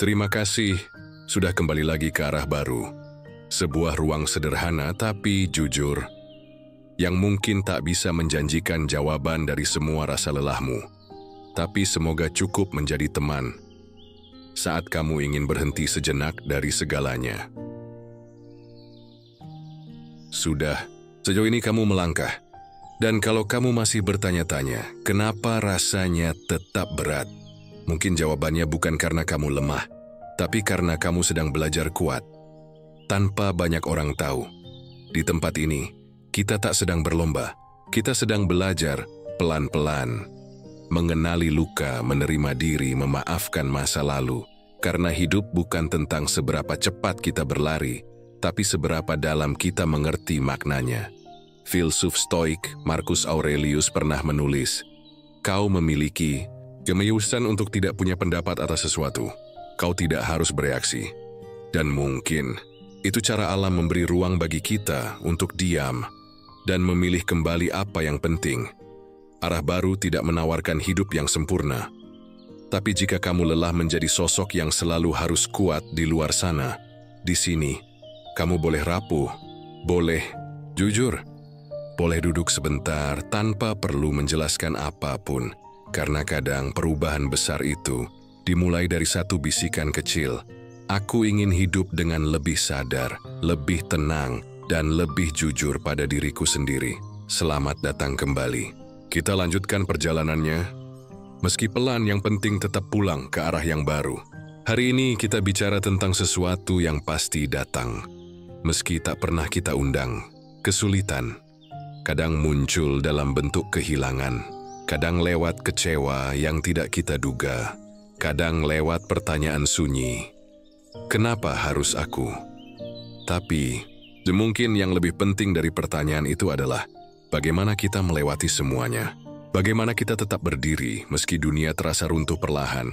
Terima kasih sudah kembali lagi ke arah baru. Sebuah ruang sederhana tapi jujur, yang mungkin tak bisa menjanjikan jawaban dari semua rasa lelahmu, tapi semoga cukup menjadi teman saat kamu ingin berhenti sejenak dari segalanya. Sudah, sejauh ini kamu melangkah. Dan kalau kamu masih bertanya-tanya, kenapa rasanya tetap berat? Mungkin jawabannya bukan karena kamu lemah, tapi karena kamu sedang belajar kuat. Tanpa banyak orang tahu, di tempat ini, kita tak sedang berlomba. Kita sedang belajar pelan-pelan. Mengenali luka, menerima diri, memaafkan masa lalu. Karena hidup bukan tentang seberapa cepat kita berlari, tapi seberapa dalam kita mengerti maknanya. Filsuf Stoik Marcus Aurelius pernah menulis, "Kau memiliki kemewahan untuk tidak punya pendapat atas sesuatu. Kau tidak harus bereaksi." Dan mungkin itu cara alam memberi ruang bagi kita untuk diam dan memilih kembali apa yang penting. Arah baru tidak menawarkan hidup yang sempurna. Tapi jika kamu lelah menjadi sosok yang selalu harus kuat di luar sana, di sini, kamu boleh rapuh, boleh jujur, boleh duduk sebentar tanpa perlu menjelaskan apapun. Karena kadang perubahan besar itu dimulai dari satu bisikan kecil. Aku ingin hidup dengan lebih sadar, lebih tenang, dan lebih jujur pada diriku sendiri. Selamat datang kembali. Kita lanjutkan perjalanannya. Meski pelan, yang penting tetap pulang ke arah yang baru. Hari ini kita bicara tentang sesuatu yang pasti datang. Meski tak pernah kita undang, kesulitan. Kadang muncul dalam bentuk kehilangan. Kadang lewat kecewa yang tidak kita duga. Kadang lewat pertanyaan sunyi. Kenapa harus aku? Tapi, mungkin yang lebih penting dari pertanyaan itu adalah bagaimana kita melewati semuanya. Bagaimana kita tetap berdiri meski dunia terasa runtuh perlahan.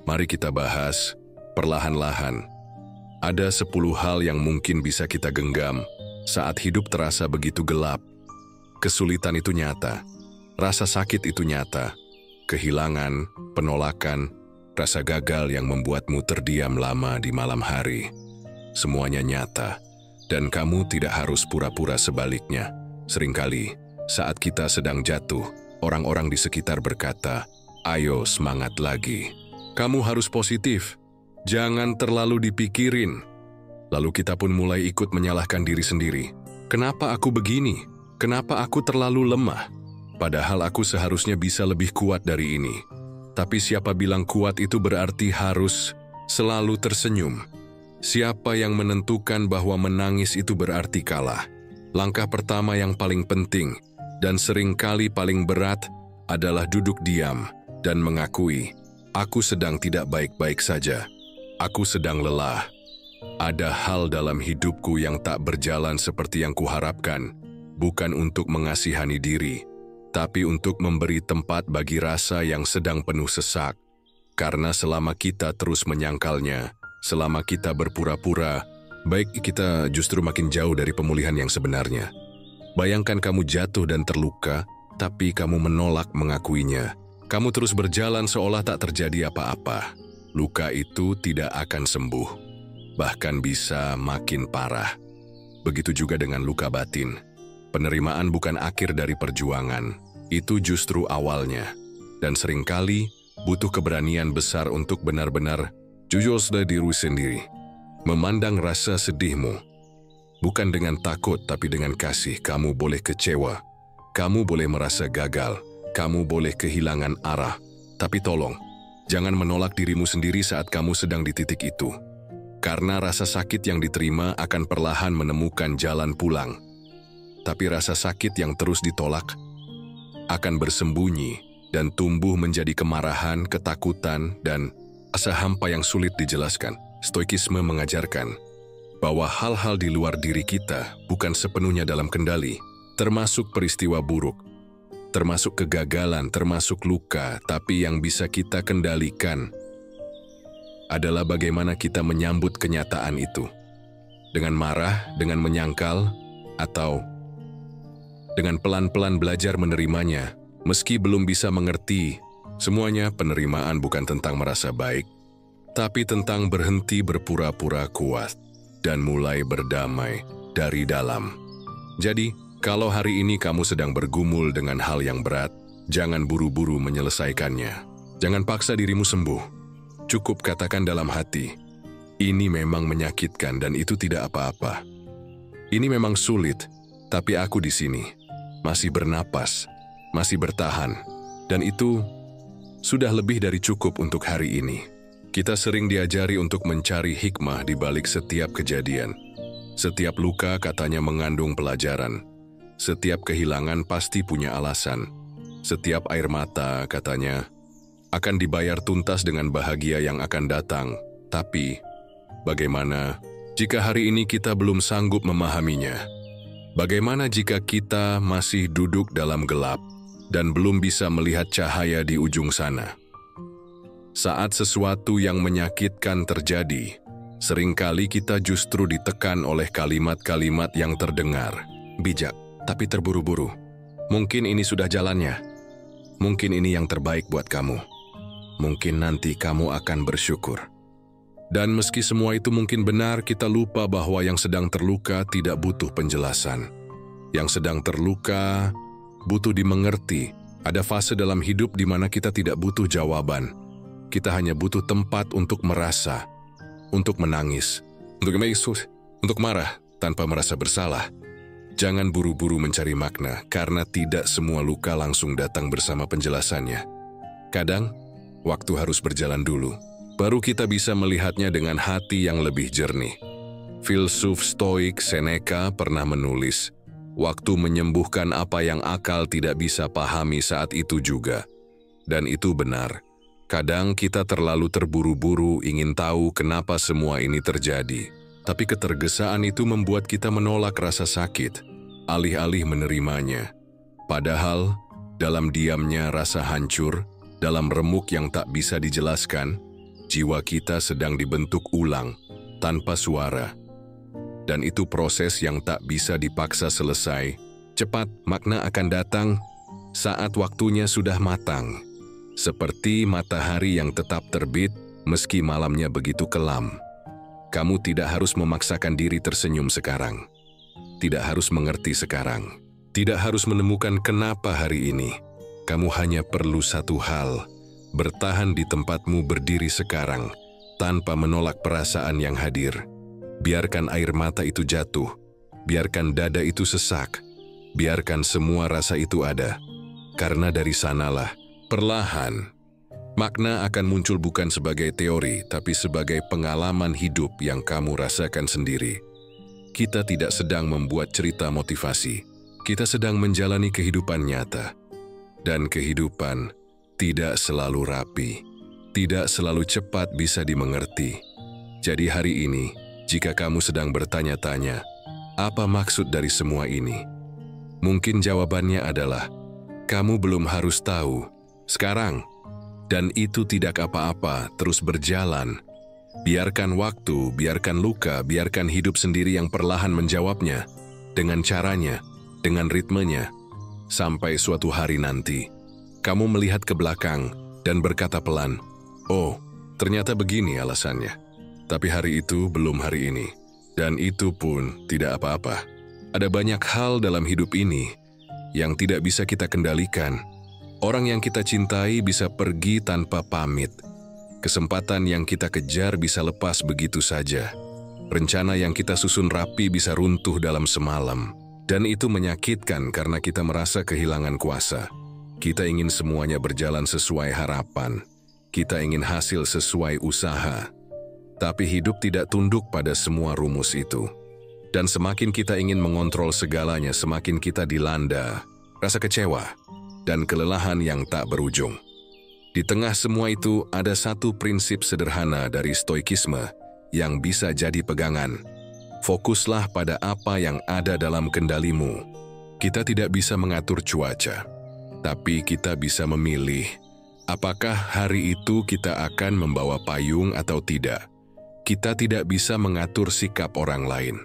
Mari kita bahas perlahan-lahan. Ada 10 hal yang mungkin bisa kita genggam saat hidup terasa begitu gelap. Kesulitan itu nyata. Rasa sakit itu nyata, kehilangan, penolakan, rasa gagal yang membuatmu terdiam lama di malam hari. Semuanya nyata, dan kamu tidak harus pura-pura sebaliknya. Seringkali, saat kita sedang jatuh, orang-orang di sekitar berkata, "Ayo semangat lagi. Kamu harus positif, jangan terlalu dipikirin." Lalu kita pun mulai ikut menyalahkan diri sendiri. Kenapa aku begini? Kenapa aku terlalu lemah? Padahal aku seharusnya bisa lebih kuat dari ini. Tapi siapa bilang kuat itu berarti harus selalu tersenyum? Siapa yang menentukan bahwa menangis itu berarti kalah? Langkah pertama yang paling penting dan seringkali paling berat adalah duduk diam dan mengakui, aku sedang tidak baik-baik saja. Aku sedang lelah. Ada hal dalam hidupku yang tak berjalan seperti yang kuharapkan, bukan untuk mengasihani diri, tapi untuk memberi tempat bagi rasa yang sedang penuh sesak. Karena selama kita terus menyangkalnya, selama kita berpura-pura, baik kita justru makin jauh dari pemulihan yang sebenarnya. Bayangkan kamu jatuh dan terluka, tapi kamu menolak mengakuinya. Kamu terus berjalan seolah tak terjadi apa-apa. Luka itu tidak akan sembuh, bahkan bisa makin parah. Begitu juga dengan luka batin. Penerimaan bukan akhir dari perjuangan, itu justru awalnya. Dan seringkali butuh keberanian besar untuk benar-benar jujur pada diri sendiri. Memandang rasa sedihmu, bukan dengan takut tapi dengan kasih. Kamu boleh kecewa, kamu boleh merasa gagal, kamu boleh kehilangan arah. Tapi tolong, jangan menolak dirimu sendiri saat kamu sedang di titik itu. Karena rasa sakit yang diterima akan perlahan menemukan jalan pulang. Tapi rasa sakit yang terus ditolak akan bersembunyi dan tumbuh menjadi kemarahan, ketakutan, dan asa hampa yang sulit dijelaskan. Stoikisme mengajarkan bahwa hal-hal di luar diri kita bukan sepenuhnya dalam kendali, termasuk peristiwa buruk, termasuk kegagalan, termasuk luka, tapi yang bisa kita kendalikan adalah bagaimana kita menyambut kenyataan itu. Dengan marah, dengan menyangkal, atau dengan pelan-pelan belajar menerimanya, meski belum bisa mengerti. Semuanya penerimaan bukan tentang merasa baik, tapi tentang berhenti berpura-pura kuat dan mulai berdamai dari dalam. Jadi, kalau hari ini kamu sedang bergumul dengan hal yang berat, jangan buru-buru menyelesaikannya. Jangan paksa dirimu sembuh. Cukup katakan dalam hati, ini memang menyakitkan dan itu tidak apa-apa. Ini memang sulit, tapi aku di sini, masih bernapas, masih bertahan, dan itu sudah lebih dari cukup untuk hari ini. Kita sering diajari untuk mencari hikmah di balik setiap kejadian. Setiap luka katanya mengandung pelajaran. Setiap kehilangan pasti punya alasan. Setiap air mata katanya akan dibayar tuntas dengan bahagia yang akan datang. Tapi, bagaimana jika hari ini kita belum sanggup memahaminya? Bagaimana jika kita masih duduk dalam gelap dan belum bisa melihat cahaya di ujung sana? Saat sesuatu yang menyakitkan terjadi, seringkali kita justru ditekan oleh kalimat-kalimat yang terdengar bijak, tapi terburu-buru. Mungkin ini sudah jalannya. Mungkin ini yang terbaik buat kamu. Mungkin nanti kamu akan bersyukur. Dan meski semua itu mungkin benar, kita lupa bahwa yang sedang terluka tidak butuh penjelasan. Yang sedang terluka butuh dimengerti. Ada fase dalam hidup di mana kita tidak butuh jawaban. Kita hanya butuh tempat untuk merasa, untuk menangis, untuk marah tanpa merasa bersalah. Jangan buru-buru mencari makna, karena tidak semua luka langsung datang bersama penjelasannya. Kadang, waktu harus berjalan dulu, baru kita bisa melihatnya dengan hati yang lebih jernih. Filsuf Stoik Seneca pernah menulis, waktu menyembuhkan apa yang akal tidak bisa pahami saat itu juga. Dan itu benar. Kadang kita terlalu terburu-buru ingin tahu kenapa semua ini terjadi. Tapi ketergesaan itu membuat kita menolak rasa sakit, alih-alih menerimanya. Padahal, dalam diamnya rasa hancur, dalam remuk yang tak bisa dijelaskan, jiwa kita sedang dibentuk ulang, tanpa suara. Dan itu proses yang tak bisa dipaksa selesai. Cepat makna akan datang saat waktunya sudah matang. Seperti matahari yang tetap terbit meski malamnya begitu kelam. Kamu tidak harus memaksakan diri tersenyum sekarang. Tidak harus mengerti sekarang. Tidak harus menemukan kenapa hari ini. Kamu hanya perlu satu hal, bertahan di tempatmu berdiri sekarang, tanpa menolak perasaan yang hadir. Biarkan air mata itu jatuh, biarkan dada itu sesak, biarkan semua rasa itu ada. Karena dari sanalah, perlahan, makna akan muncul bukan sebagai teori, tapi sebagai pengalaman hidup yang kamu rasakan sendiri. Kita tidak sedang membuat cerita motivasi, kita sedang menjalani kehidupan nyata. Dan kehidupan tidak selalu rapi, tidak selalu cepat bisa dimengerti. Jadi hari ini, jika kamu sedang bertanya-tanya, apa maksud dari semua ini? Mungkin jawabannya adalah, kamu belum harus tahu sekarang, dan itu tidak apa-apa, terus berjalan. Biarkan waktu, biarkan luka, biarkan hidup sendiri yang perlahan menjawabnya, dengan caranya, dengan ritmenya, sampai suatu hari nanti. Kamu melihat ke belakang dan berkata pelan, oh, ternyata begini alasannya. Tapi hari itu belum hari ini, dan itu pun tidak apa-apa. Ada banyak hal dalam hidup ini yang tidak bisa kita kendalikan. Orang yang kita cintai bisa pergi tanpa pamit. Kesempatan yang kita kejar bisa lepas begitu saja. Rencana yang kita susun rapi bisa runtuh dalam semalam. Dan itu menyakitkan karena kita merasa kehilangan kuasa. Kita ingin semuanya berjalan sesuai harapan. Kita ingin hasil sesuai usaha. Tapi hidup tidak tunduk pada semua rumus itu. Dan semakin kita ingin mengontrol segalanya, semakin kita dilanda rasa kecewa dan kelelahan yang tak berujung. Di tengah semua itu ada satu prinsip sederhana dari stoikisme yang bisa jadi pegangan. Fokuslah pada apa yang ada dalam kendalimu. Kita tidak bisa mengatur cuaca, tapi kita bisa memilih apakah hari itu kita akan membawa payung atau tidak. Kita tidak bisa mengatur sikap orang lain,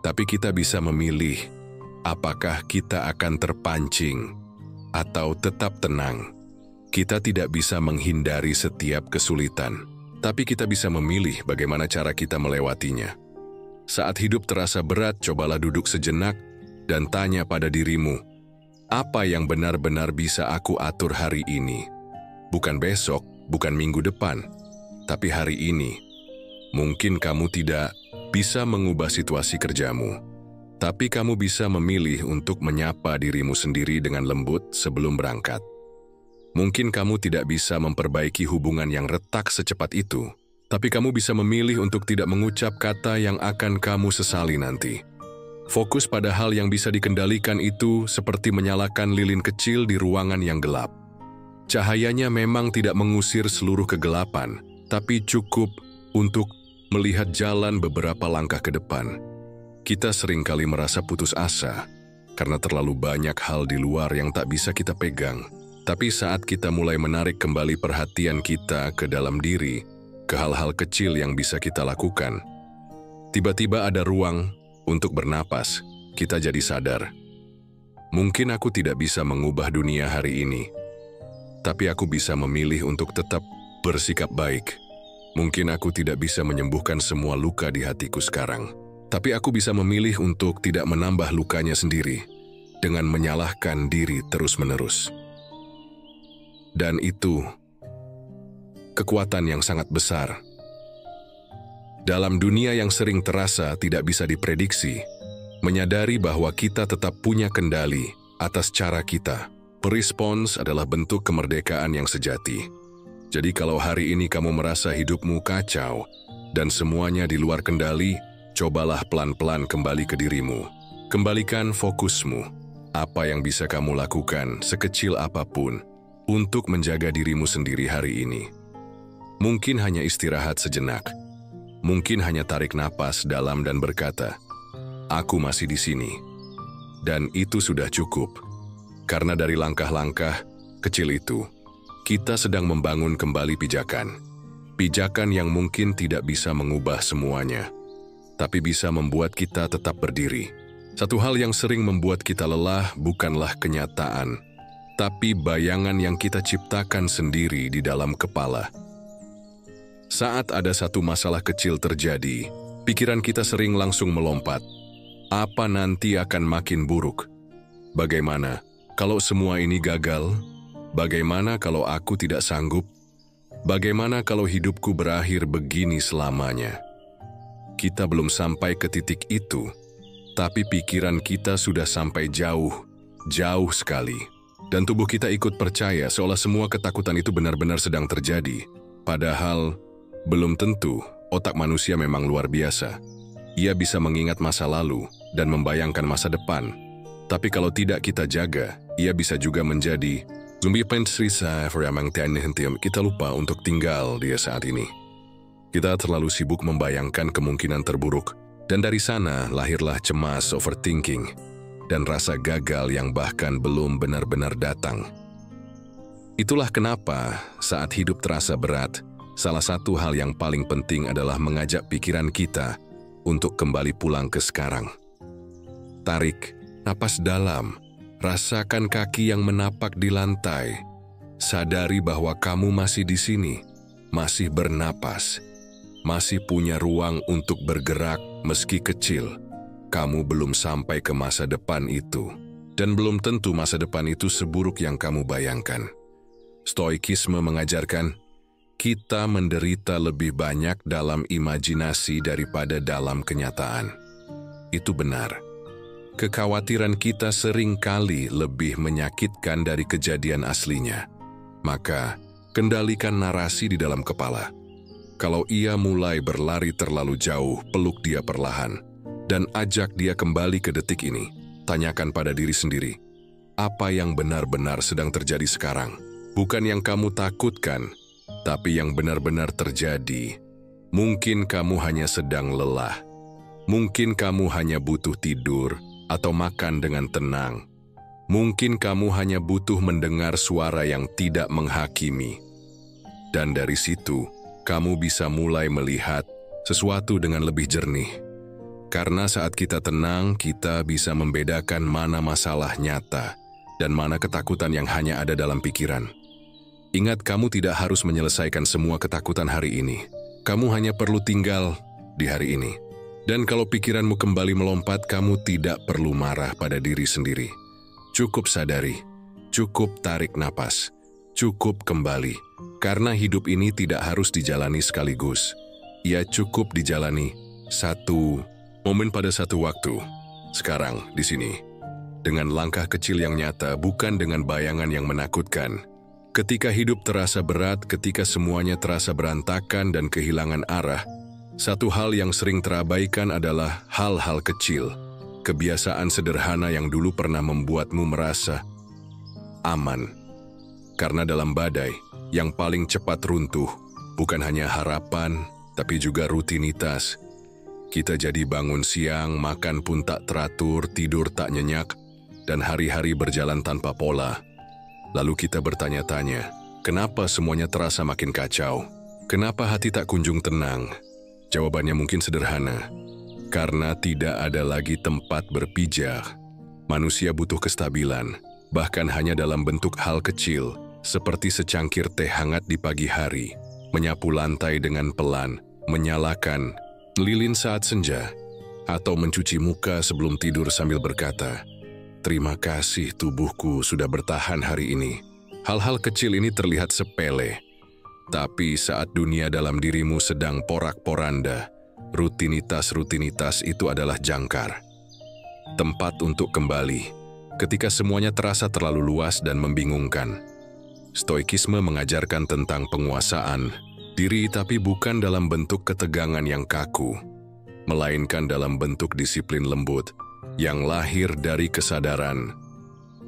tapi kita bisa memilih apakah kita akan terpancing atau tetap tenang. Kita tidak bisa menghindari setiap kesulitan, tapi kita bisa memilih bagaimana cara kita melewatinya. Saat hidup terasa berat, cobalah duduk sejenak dan tanya pada dirimu, apa yang benar-benar bisa aku atur hari ini? Bukan besok, bukan minggu depan, tapi hari ini. Mungkin kamu tidak bisa mengubah situasi kerjamu, tapi kamu bisa memilih untuk menyapa dirimu sendiri dengan lembut sebelum berangkat. Mungkin kamu tidak bisa memperbaiki hubungan yang retak secepat itu, tapi kamu bisa memilih untuk tidak mengucap kata yang akan kamu sesali nanti. Fokus pada hal yang bisa dikendalikan itu seperti menyalakan lilin kecil di ruangan yang gelap. Cahayanya memang tidak mengusir seluruh kegelapan, tapi cukup untuk melihat jalan beberapa langkah ke depan. Kita seringkali merasa putus asa karena terlalu banyak hal di luar yang tak bisa kita pegang. Tapi saat kita mulai menarik kembali perhatian kita ke dalam diri, ke hal-hal kecil yang bisa kita lakukan, tiba-tiba ada ruang untuk bernapas. Kita jadi sadar, mungkin aku tidak bisa mengubah dunia hari ini, tapi aku bisa memilih untuk tetap bersikap baik. Mungkin aku tidak bisa menyembuhkan semua luka di hatiku sekarang, tapi aku bisa memilih untuk tidak menambah lukanya sendiri dengan menyalahkan diri terus-menerus. Dan itu kekuatan yang sangat besar. Dalam dunia yang sering terasa tidak bisa diprediksi, menyadari bahwa kita tetap punya kendali atas cara kita berespons adalah bentuk kemerdekaan yang sejati. Jadi kalau hari ini kamu merasa hidupmu kacau dan semuanya di luar kendali, cobalah pelan-pelan kembali ke dirimu. Kembalikan fokusmu. Apa yang bisa kamu lakukan sekecil apapun untuk menjaga dirimu sendiri hari ini. Mungkin hanya istirahat sejenak. Mungkin hanya tarik napas dalam dan berkata, aku masih di sini. Dan itu sudah cukup. Karena dari langkah-langkah kecil itu, kita sedang membangun kembali pijakan. Pijakan yang mungkin tidak bisa mengubah semuanya, tapi bisa membuat kita tetap berdiri. Satu hal yang sering membuat kita lelah bukanlah kenyataan, tapi bayangan yang kita ciptakan sendiri di dalam kepala. Saat ada satu masalah kecil terjadi, pikiran kita sering langsung melompat. Apa nanti akan makin buruk? Bagaimana kalau semua ini gagal? Bagaimana kalau aku tidak sanggup? Bagaimana kalau hidupku berakhir begini selamanya? Kita belum sampai ke titik itu, tapi pikiran kita sudah sampai jauh, jauh sekali. Dan tubuh kita ikut percaya seolah semua ketakutan itu benar-benar sedang terjadi. Padahal, belum tentu. Otak manusia memang luar biasa. Ia bisa mengingat masa lalu dan membayangkan masa depan. Tapi kalau tidak kita jaga, ia bisa juga menjadi kita lupa untuk tinggal di saat ini. Kita terlalu sibuk membayangkan kemungkinan terburuk, dan dari sana lahirlah cemas, overthinking, dan rasa gagal yang bahkan belum benar-benar datang. Itulah kenapa saat hidup terasa berat, salah satu hal yang paling penting adalah mengajak pikiran kita untuk kembali pulang ke sekarang. Tarik napas dalam, rasakan kaki yang menapak di lantai. Sadari bahwa kamu masih di sini, masih bernapas, masih punya ruang untuk bergerak meski kecil. Kamu belum sampai ke masa depan itu, dan belum tentu masa depan itu seburuk yang kamu bayangkan. Stoikisme mengajarkan, kita menderita lebih banyak dalam imajinasi daripada dalam kenyataan. Itu benar. Kekhawatiran kita sering kali lebih menyakitkan dari kejadian aslinya. Maka, kendalikan narasi di dalam kepala. Kalau ia mulai berlari terlalu jauh, peluk dia perlahan. Dan ajak dia kembali ke detik ini. Tanyakan pada diri sendiri, apa yang benar-benar sedang terjadi sekarang? Bukan yang kamu takutkan, tapi yang benar-benar terjadi. Mungkin kamu hanya sedang lelah. Mungkin kamu hanya butuh tidur atau makan dengan tenang. Mungkin kamu hanya butuh mendengar suara yang tidak menghakimi. Dan dari situ, kamu bisa mulai melihat sesuatu dengan lebih jernih. Karena saat kita tenang, kita bisa membedakan mana masalah nyata dan mana ketakutan yang hanya ada dalam pikiran. Ingat, kamu tidak harus menyelesaikan semua ketakutan hari ini. Kamu hanya perlu tinggal di hari ini. Dan kalau pikiranmu kembali melompat, kamu tidak perlu marah pada diri sendiri. Cukup sadari, cukup tarik napas, cukup kembali. Karena hidup ini tidak harus dijalani sekaligus. Ia cukup dijalani satu momen pada satu waktu. Sekarang, di sini. Dengan langkah kecil yang nyata, bukan dengan bayangan yang menakutkan. Ketika hidup terasa berat, ketika semuanya terasa berantakan dan kehilangan arah, satu hal yang sering terabaikan adalah hal-hal kecil, kebiasaan sederhana yang dulu pernah membuatmu merasa aman. Karena dalam badai, yang paling cepat runtuh, bukan hanya harapan, tapi juga rutinitas. Kita jadi bangun siang, makan pun tak teratur, tidur tak nyenyak, dan hari-hari berjalan tanpa pola. Lalu kita bertanya-tanya, kenapa semuanya terasa makin kacau? Kenapa hati tak kunjung tenang? Jawabannya mungkin sederhana, karena tidak ada lagi tempat berpijak. Manusia butuh kestabilan, bahkan hanya dalam bentuk hal kecil, seperti secangkir teh hangat di pagi hari, menyapu lantai dengan pelan, menyalakan lilin saat senja, atau mencuci muka sebelum tidur sambil berkata, "Terima kasih tubuhku sudah bertahan hari ini." Hal-hal kecil ini terlihat sepele, tapi saat dunia dalam dirimu sedang porak-poranda, rutinitas-rutinitas itu adalah jangkar. Tempat untuk kembali, ketika semuanya terasa terlalu luas dan membingungkan. Stoikisme mengajarkan tentang penguasaan diri, tapi bukan dalam bentuk ketegangan yang kaku, melainkan dalam bentuk disiplin lembut yang lahir dari kesadaran.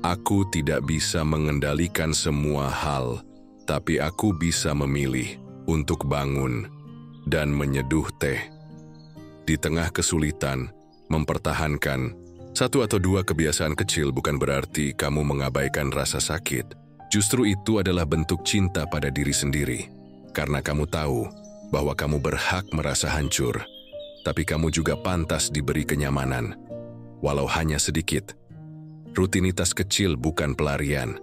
Aku tidak bisa mengendalikan semua hal, tapi aku bisa memilih untuk bangun dan menyeduh teh. Di tengah kesulitan, mempertahankan satu atau dua kebiasaan kecil bukan berarti kamu mengabaikan rasa sakit. Justru itu adalah bentuk cinta pada diri sendiri. Karena kamu tahu bahwa kamu berhak merasa hancur, tapi kamu juga pantas diberi kenyamanan. Walau hanya sedikit, rutinitas kecil bukan pelarian.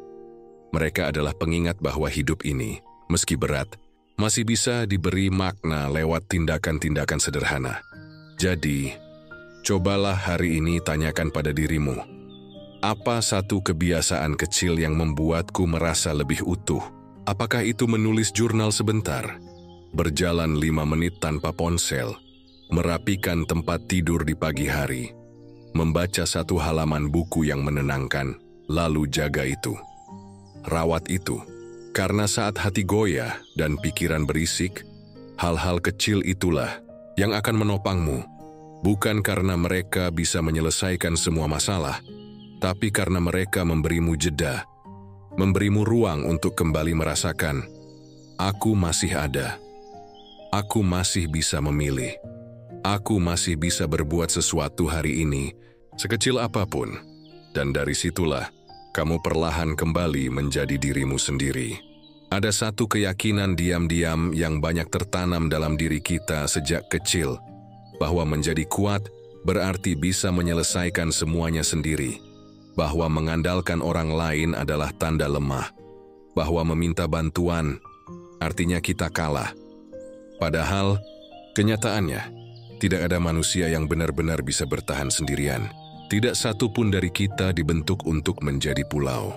Mereka adalah pengingat bahwa hidup ini, meski berat, masih bisa diberi makna lewat tindakan-tindakan sederhana. Jadi, cobalah hari ini tanyakan pada dirimu, apa satu kebiasaan kecil yang membuatku merasa lebih utuh? Apakah itu menulis jurnal sebentar, berjalan 5 menit tanpa ponsel, merapikan tempat tidur di pagi hari, membaca satu halaman buku yang menenangkan, lalu jaga itu. Rawat itu, karena saat hati goyah dan pikiran berisik, hal-hal kecil itulah yang akan menopangmu, bukan karena mereka bisa menyelesaikan semua masalah, tapi karena mereka memberimu jeda, memberimu ruang untuk kembali merasakan, aku masih ada, aku masih bisa memilih. Aku masih bisa berbuat sesuatu hari ini, sekecil apapun, dan dari situlah kamu perlahan kembali menjadi dirimu sendiri. Ada satu keyakinan diam-diam yang banyak tertanam dalam diri kita sejak kecil, bahwa menjadi kuat berarti bisa menyelesaikan semuanya sendiri, bahwa mengandalkan orang lain adalah tanda lemah, bahwa meminta bantuan artinya kita kalah. Padahal, kenyataannya, tidak ada manusia yang benar-benar bisa bertahan sendirian. Tidak satu pun dari kita dibentuk untuk menjadi pulau.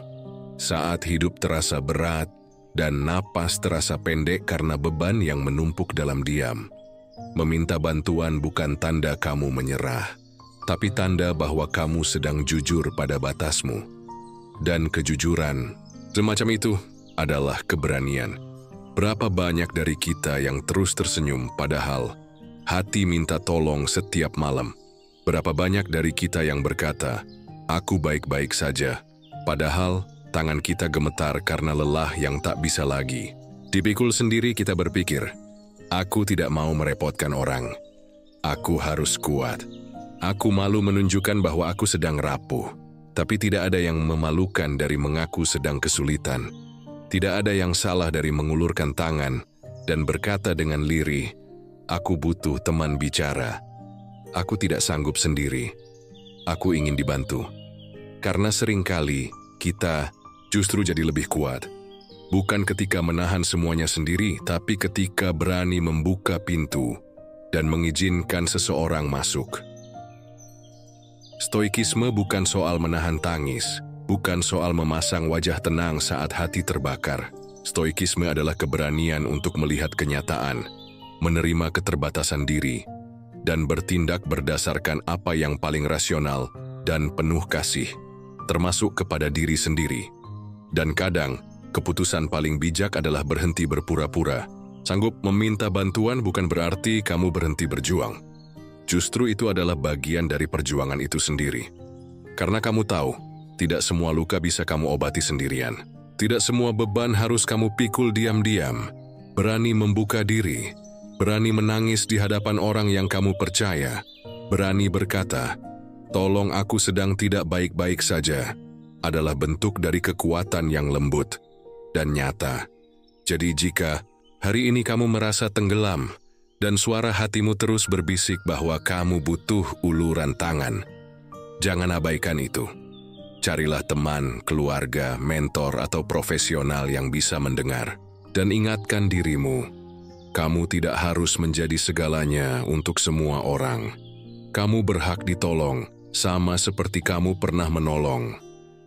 Saat hidup terasa berat dan napas terasa pendek karena beban yang menumpuk dalam diam, meminta bantuan bukan tanda kamu menyerah, tapi tanda bahwa kamu sedang jujur pada batasmu. Dan kejujuran, semacam itu, adalah keberanian. Berapa banyak dari kita yang terus tersenyum padahal hati minta tolong setiap malam. Berapa banyak dari kita yang berkata, aku baik-baik saja, padahal tangan kita gemetar karena lelah yang tak bisa lagi. Dipikul sendiri kita berpikir, aku tidak mau merepotkan orang. Aku harus kuat. Aku malu menunjukkan bahwa aku sedang rapuh. Tapi tidak ada yang memalukan dari mengaku sedang kesulitan. Tidak ada yang salah dari mengulurkan tangan dan berkata dengan lirih, aku butuh teman bicara. Aku tidak sanggup sendiri. Aku ingin dibantu. Karena seringkali kita justru jadi lebih kuat. bukan ketika menahan semuanya sendiri, tapi ketika berani membuka pintu dan mengizinkan seseorang masuk. Stoikisme bukan soal menahan tangis, bukan soal memasang wajah tenang saat hati terbakar. Stoikisme adalah keberanian untuk melihat kenyataan, menerima keterbatasan diri, dan bertindak berdasarkan apa yang paling rasional dan penuh kasih, termasuk kepada diri sendiri. Dan kadang, keputusan paling bijak adalah berhenti berpura-pura. Sanggup meminta bantuan bukan berarti kamu berhenti berjuang. Justru itu adalah bagian dari perjuangan itu sendiri. Karena kamu tahu, tidak semua luka bisa kamu obati sendirian. Tidak semua beban harus kamu pikul diam-diam. Berani membuka diri, berani menangis di hadapan orang yang kamu percaya, berani berkata, "Tolong, aku sedang tidak baik-baik saja," adalah bentuk dari kekuatan yang lembut dan nyata. Jadi jika hari ini kamu merasa tenggelam, dan suara hatimu terus berbisik bahwa kamu butuh uluran tangan, jangan abaikan itu. Carilah teman, keluarga, mentor, atau profesional yang bisa mendengar. Dan ingatkan dirimu, kamu tidak harus menjadi segalanya untuk semua orang. Kamu berhak ditolong, sama seperti kamu pernah menolong.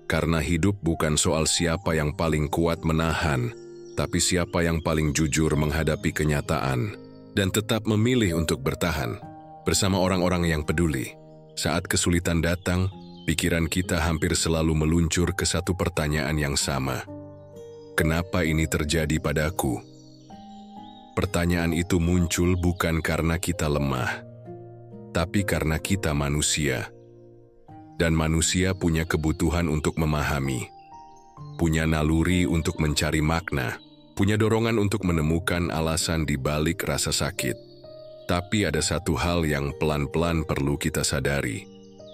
Karena hidup bukan soal siapa yang paling kuat menahan, tapi siapa yang paling jujur menghadapi kenyataan dan tetap memilih untuk bertahan bersama orang-orang yang peduli. Saat kesulitan datang, pikiran kita hampir selalu meluncur ke satu pertanyaan yang sama. Kenapa ini terjadi padaku? Pertanyaan itu muncul bukan karena kita lemah, tapi karena kita manusia. Dan manusia punya kebutuhan untuk memahami, punya naluri untuk mencari makna, punya dorongan untuk menemukan alasan di balik rasa sakit. Tapi ada satu hal yang pelan-pelan perlu kita sadari,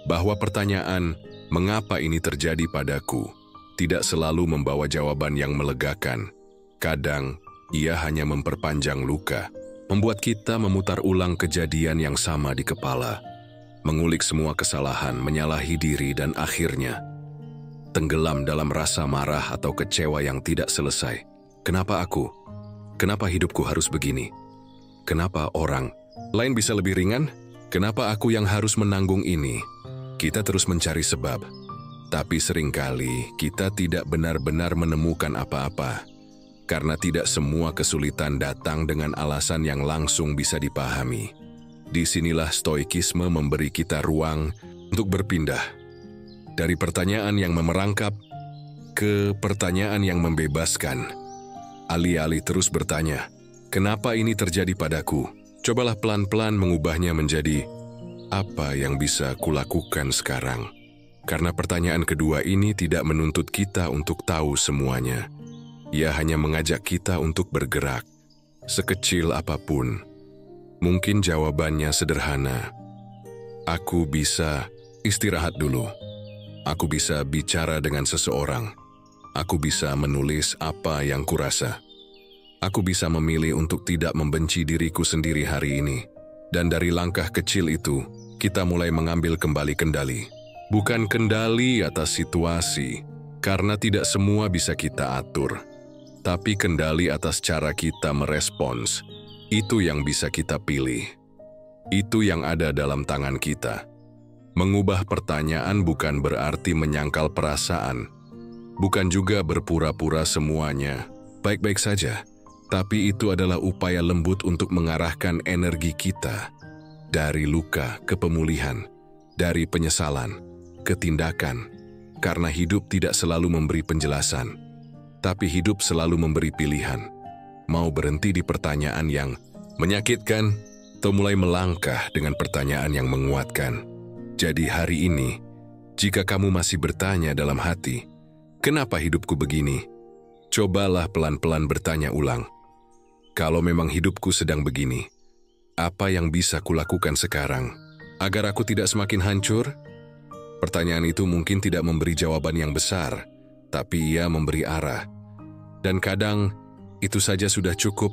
bahwa pertanyaan, "Mengapa ini terjadi padaku?" tidak selalu membawa jawaban yang melegakan. Kadang, ia hanya memperpanjang luka, membuat kita memutar ulang kejadian yang sama di kepala, mengulik semua kesalahan, menyalahi diri, dan akhirnya tenggelam dalam rasa marah atau kecewa yang tidak selesai. Kenapa aku? Kenapa hidupku harus begini? Kenapa orang lain bisa lebih ringan? Kenapa aku yang harus menanggung ini? Kita terus mencari sebab, tapi seringkali kita tidak benar-benar menemukan apa-apa. Karena tidak semua kesulitan datang dengan alasan yang langsung bisa dipahami. Disinilah stoikisme memberi kita ruang untuk berpindah dari pertanyaan yang memerangkap ke pertanyaan yang membebaskan. Alih-alih terus bertanya, "Kenapa ini terjadi padaku?" Cobalah pelan-pelan mengubahnya menjadi, "Apa yang bisa kulakukan sekarang?" Karena pertanyaan kedua ini tidak menuntut kita untuk tahu semuanya. Ia hanya mengajak kita untuk bergerak, sekecil apapun. Mungkin jawabannya sederhana. Aku bisa istirahat dulu. Aku bisa bicara dengan seseorang. Aku bisa menulis apa yang kurasa. Aku bisa memilih untuk tidak membenci diriku sendiri hari ini. Dan dari langkah kecil itu, kita mulai mengambil kembali kendali. Bukan kendali atas situasi, karena tidak semua bisa kita atur. Tapi kendali atas cara kita merespons. Itu yang bisa kita pilih. Itu yang ada dalam tangan kita. Mengubah pertanyaan bukan berarti menyangkal perasaan. Bukan juga berpura-pura semuanya baik-baik saja, tapi itu adalah upaya lembut untuk mengarahkan energi kita dari luka ke pemulihan, dari penyesalan ke tindakan. Karena hidup tidak selalu memberi penjelasan, tapi hidup selalu memberi pilihan. Mau berhenti di pertanyaan yang menyakitkan, atau mulai melangkah dengan pertanyaan yang menguatkan. Jadi hari ini, jika kamu masih bertanya dalam hati, "Kenapa hidupku begini?" Cobalah pelan-pelan bertanya ulang. Kalau memang hidupku sedang begini, apa yang bisa kulakukan sekarang agar aku tidak semakin hancur? Pertanyaan itu mungkin tidak memberi jawaban yang besar, tapi ia memberi arah. Dan kadang, itu saja sudah cukup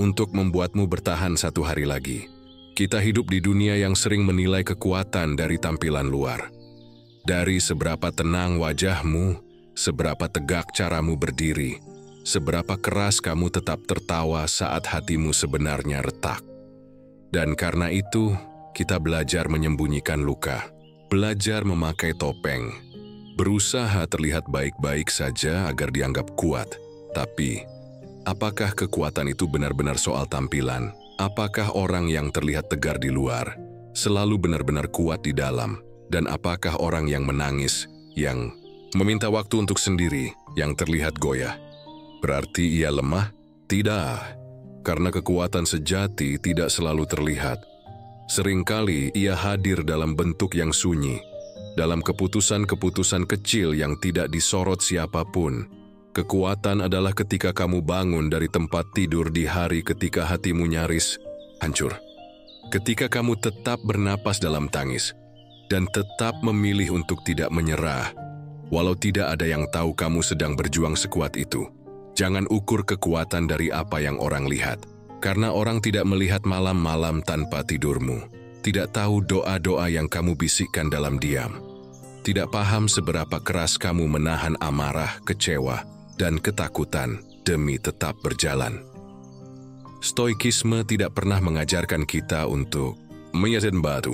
untuk membuatmu bertahan satu hari lagi. Kita hidup di dunia yang sering menilai kekuatan dari tampilan luar. Dari seberapa tenang wajahmu, seberapa tegak caramu berdiri, seberapa keras kamu tetap tertawa saat hatimu sebenarnya retak. Dan karena itu, kita belajar menyembunyikan luka, belajar memakai topeng, berusaha terlihat baik-baik saja agar dianggap kuat. Tapi, apakah kekuatan itu benar-benar soal tampilan? Apakah orang yang terlihat tegar di luar selalu benar-benar kuat di dalam? Dan apakah orang yang menangis, yang meminta waktu untuk sendiri, yang terlihat goyah, berarti ia lemah? Tidak. Karena kekuatan sejati tidak selalu terlihat. Seringkali ia hadir dalam bentuk yang sunyi, dalam keputusan-keputusan kecil yang tidak disorot siapapun. Kekuatan adalah ketika kamu bangun dari tempat tidur di hari ketika hatimu nyaris hancur. Ketika kamu tetap bernapas dalam tangis, dan tetap memilih untuk tidak menyerah, walau tidak ada yang tahu kamu sedang berjuang sekuat itu. Jangan ukur kekuatan dari apa yang orang lihat, karena orang tidak melihat malam-malam tanpa tidurmu, tidak tahu doa-doa yang kamu bisikkan dalam diam, tidak paham seberapa keras kamu menahan amarah, kecewa, dan ketakutan demi tetap berjalan. Stoikisme tidak pernah mengajarkan kita untuk menyajikan batu.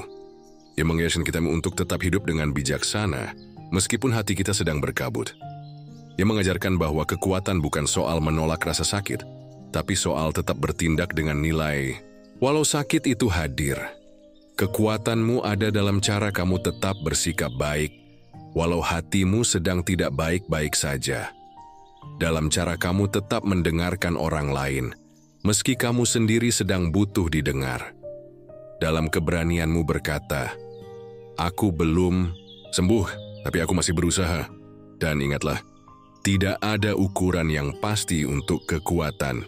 Ia mengajarkan kita untuk tetap hidup dengan bijaksana, meskipun hati kita sedang berkabut. Ia mengajarkan bahwa kekuatan bukan soal menolak rasa sakit, tapi soal tetap bertindak dengan nilai. Walau sakit itu hadir, kekuatanmu ada dalam cara kamu tetap bersikap baik, walau hatimu sedang tidak baik-baik saja. Dalam cara kamu tetap mendengarkan orang lain, meski kamu sendiri sedang butuh didengar. Dalam keberanianmu berkata, "Aku belum sembuh, tapi aku masih berusaha." Dan ingatlah, tidak ada ukuran yang pasti untuk kekuatan.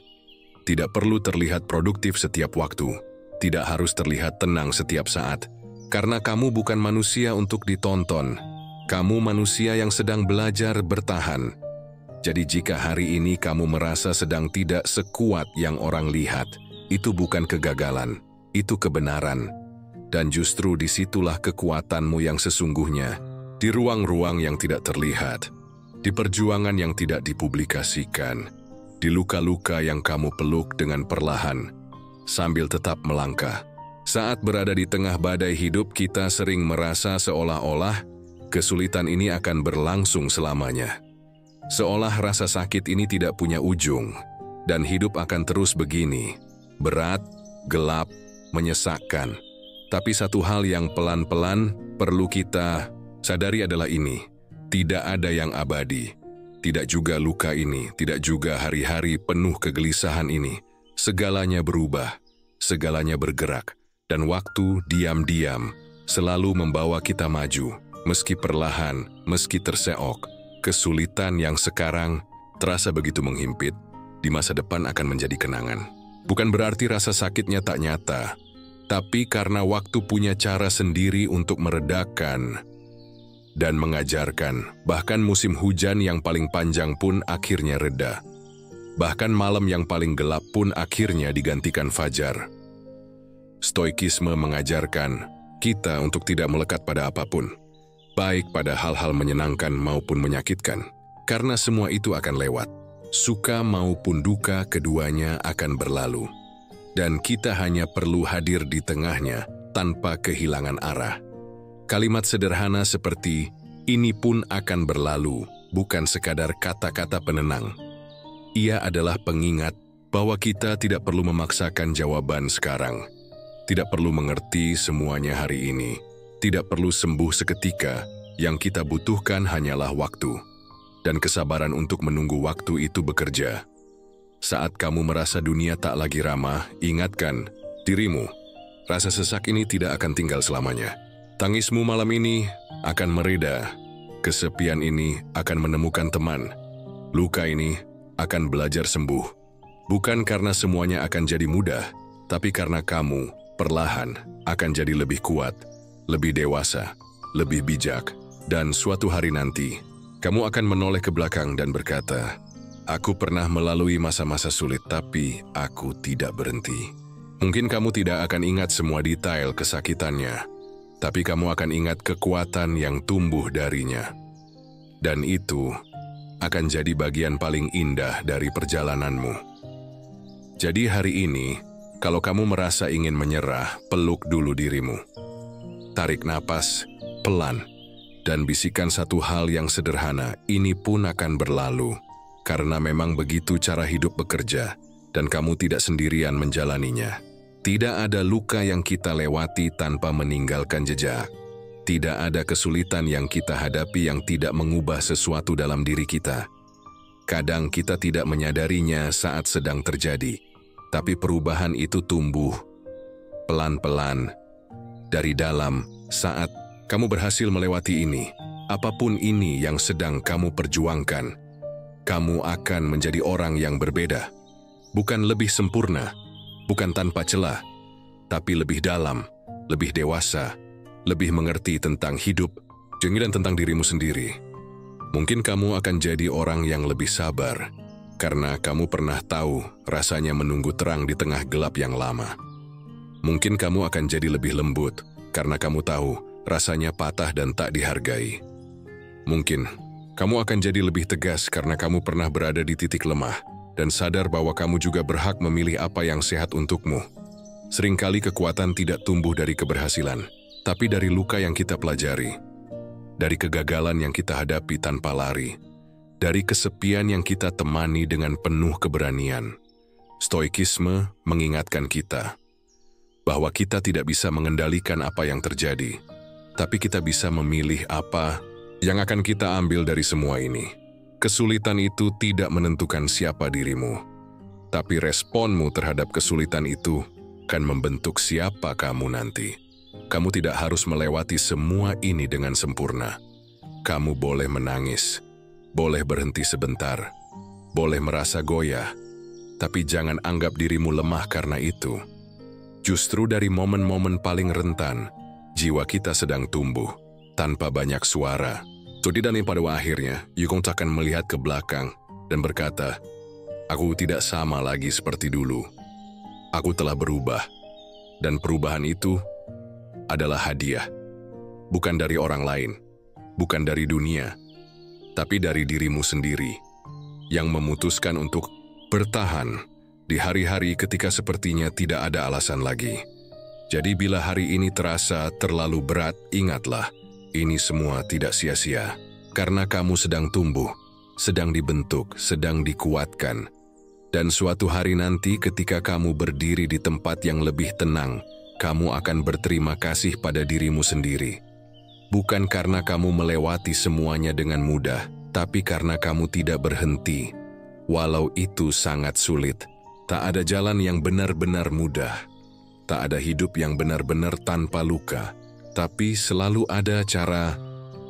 Tidak perlu terlihat produktif setiap waktu. Tidak harus terlihat tenang setiap saat. Karena kamu bukan manusia untuk ditonton. Kamu manusia yang sedang belajar bertahan. Jadi jika hari ini kamu merasa sedang tidak sekuat yang orang lihat, itu bukan kegagalan, itu kebenaran. Dan justru disitulah kekuatanmu yang sesungguhnya, di ruang-ruang yang tidak terlihat, di perjuangan yang tidak dipublikasikan, di luka-luka yang kamu peluk dengan perlahan, sambil tetap melangkah. Saat berada di tengah badai hidup, kita sering merasa seolah-olah kesulitan ini akan berlangsung selamanya. Seolah rasa sakit ini tidak punya ujung, dan hidup akan terus begini, berat, gelap, menyesakkan. Tapi satu hal yang pelan-pelan perlu kita sadari adalah ini. Tidak ada yang abadi, tidak juga luka ini, tidak juga hari-hari penuh kegelisahan ini. Segalanya berubah, segalanya bergerak, dan waktu diam-diam selalu membawa kita maju. Meski perlahan, meski terseok, kesulitan yang sekarang terasa begitu menghimpit, di masa depan akan menjadi kenangan. Bukan berarti rasa sakitnya tak nyata, tapi karena waktu punya cara sendiri untuk meredakan dan mengajarkan. Bahkan musim hujan yang paling panjang pun akhirnya reda. Bahkan malam yang paling gelap pun akhirnya digantikan fajar. Stoikisme mengajarkan kita untuk tidak melekat pada apapun, baik pada hal-hal menyenangkan maupun menyakitkan, karena semua itu akan lewat. Suka maupun duka keduanya akan berlalu, dan kita hanya perlu hadir di tengahnya tanpa kehilangan arah. Kalimat sederhana seperti, "Ini pun akan berlalu," bukan sekadar kata-kata penenang. Ia adalah pengingat bahwa kita tidak perlu memaksakan jawaban sekarang, tidak perlu mengerti semuanya hari ini, tidak perlu sembuh seketika. Yang kita butuhkan hanyalah waktu, dan kesabaran untuk menunggu waktu itu bekerja. Saat kamu merasa dunia tak lagi ramah, ingatkan dirimu, rasa sesak ini tidak akan tinggal selamanya. Tangismu malam ini akan mereda, kesepian ini akan menemukan teman, luka ini akan belajar sembuh. Bukan karena semuanya akan jadi mudah, tapi karena kamu perlahan akan jadi lebih kuat, lebih dewasa, lebih bijak, dan suatu hari nanti, kamu akan menoleh ke belakang dan berkata, "Aku pernah melalui masa-masa sulit, tapi aku tidak berhenti." Mungkin kamu tidak akan ingat semua detail kesakitannya, tapi kamu akan ingat kekuatan yang tumbuh darinya. Dan itu akan jadi bagian paling indah dari perjalananmu. Jadi hari ini, kalau kamu merasa ingin menyerah, peluk dulu dirimu. Tarik napas, pelan, dan bisikan satu hal yang sederhana, ini pun akan berlalu. Karena memang begitu cara hidup bekerja, dan kamu tidak sendirian menjalaninya. Tidak ada luka yang kita lewati tanpa meninggalkan jejak. Tidak ada kesulitan yang kita hadapi yang tidak mengubah sesuatu dalam diri kita. Kadang kita tidak menyadarinya saat sedang terjadi, tapi perubahan itu tumbuh pelan-pelan dari dalam. Saat kamu berhasil melewati ini, apapun ini yang sedang kamu perjuangkan, kamu akan menjadi orang yang berbeda. Bukan lebih sempurna, bukan tanpa celah, tapi lebih dalam, lebih dewasa, lebih mengerti tentang hidup, dan tentang dirimu sendiri. Mungkin kamu akan jadi orang yang lebih sabar, karena kamu pernah tahu rasanya menunggu terang di tengah gelap yang lama. Mungkin kamu akan jadi lebih lembut, karena kamu tahu rasanya patah dan tak dihargai. Mungkin kamu akan jadi lebih tegas karena kamu pernah berada di titik lemah, dan sadar bahwa kamu juga berhak memilih apa yang sehat untukmu. Seringkali kekuatan tidak tumbuh dari keberhasilan, tapi dari luka yang kita pelajari, dari kegagalan yang kita hadapi tanpa lari, dari kesepian yang kita temani dengan penuh keberanian. Stoikisme mengingatkan kita bahwa kita tidak bisa mengendalikan apa yang terjadi, tapi kita bisa memilih apa yang akan kita ambil dari semua ini. Kesulitan itu tidak menentukan siapa dirimu, tapi responmu terhadap kesulitan itu akan membentuk siapa kamu nanti. Kamu tidak harus melewati semua ini dengan sempurna. Kamu boleh menangis, boleh berhenti sebentar, boleh merasa goyah, tapi jangan anggap dirimu lemah karena itu. Justru dari momen-momen paling rentan, jiwa kita sedang tumbuh, tanpa banyak suara. Dan pada akhirnya, Yukong akan melihat ke belakang dan berkata, "Aku tidak sama lagi seperti dulu. Aku telah berubah, dan perubahan itu adalah hadiah. Bukan dari orang lain, bukan dari dunia, tapi dari dirimu sendiri, yang memutuskan untuk bertahan di hari-hari ketika sepertinya tidak ada alasan lagi. Jadi bila hari ini terasa terlalu berat, ingatlah, ini semua tidak sia-sia, karena kamu sedang tumbuh, sedang dibentuk, sedang dikuatkan. Dan suatu hari nanti ketika kamu berdiri di tempat yang lebih tenang, kamu akan berterima kasih pada dirimu sendiri. Bukan karena kamu melewati semuanya dengan mudah, tapi karena kamu tidak berhenti. Walau itu sangat sulit, tak ada jalan yang benar-benar mudah. Tak ada hidup yang benar-benar tanpa luka, tapi selalu ada cara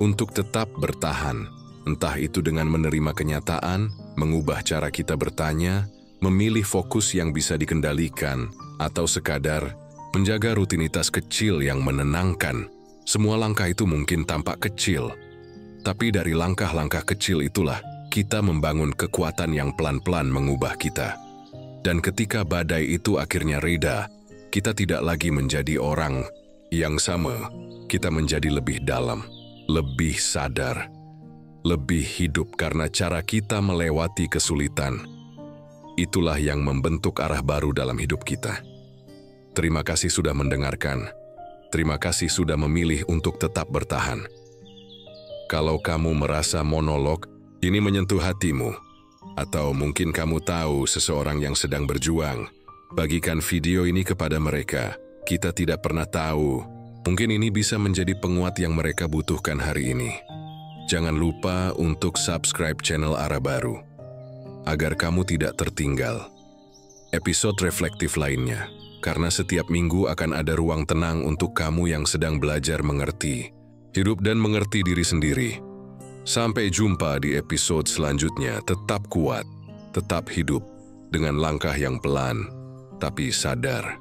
untuk tetap bertahan. Entah itu dengan menerima kenyataan, mengubah cara kita bertanya, memilih fokus yang bisa dikendalikan, atau sekadar menjaga rutinitas kecil yang menenangkan. Semua langkah itu mungkin tampak kecil, tapi dari langkah-langkah kecil itulah kita membangun kekuatan yang pelan-pelan mengubah kita. Dan ketika badai itu akhirnya reda, kita tidak lagi menjadi orang yang sama. Kita menjadi lebih dalam, lebih sadar, lebih hidup karena cara kita melewati kesulitan. Itulah yang membentuk arah baru dalam hidup kita. Terima kasih sudah mendengarkan. Terima kasih sudah memilih untuk tetap bertahan. Kalau kamu merasa monolog ini menyentuh hatimu, atau mungkin kamu tahu seseorang yang sedang berjuang, bagikan video ini kepada mereka. Kita tidak pernah tahu, mungkin ini bisa menjadi penguat yang mereka butuhkan hari ini. Jangan lupa untuk subscribe channel Arah Baru, agar kamu tidak tertinggal episode reflektif lainnya. Karena setiap minggu akan ada ruang tenang untuk kamu yang sedang belajar mengerti hidup dan mengerti diri sendiri. Sampai jumpa di episode selanjutnya. Tetap kuat, tetap hidup dengan langkah yang pelan, tapi sadar.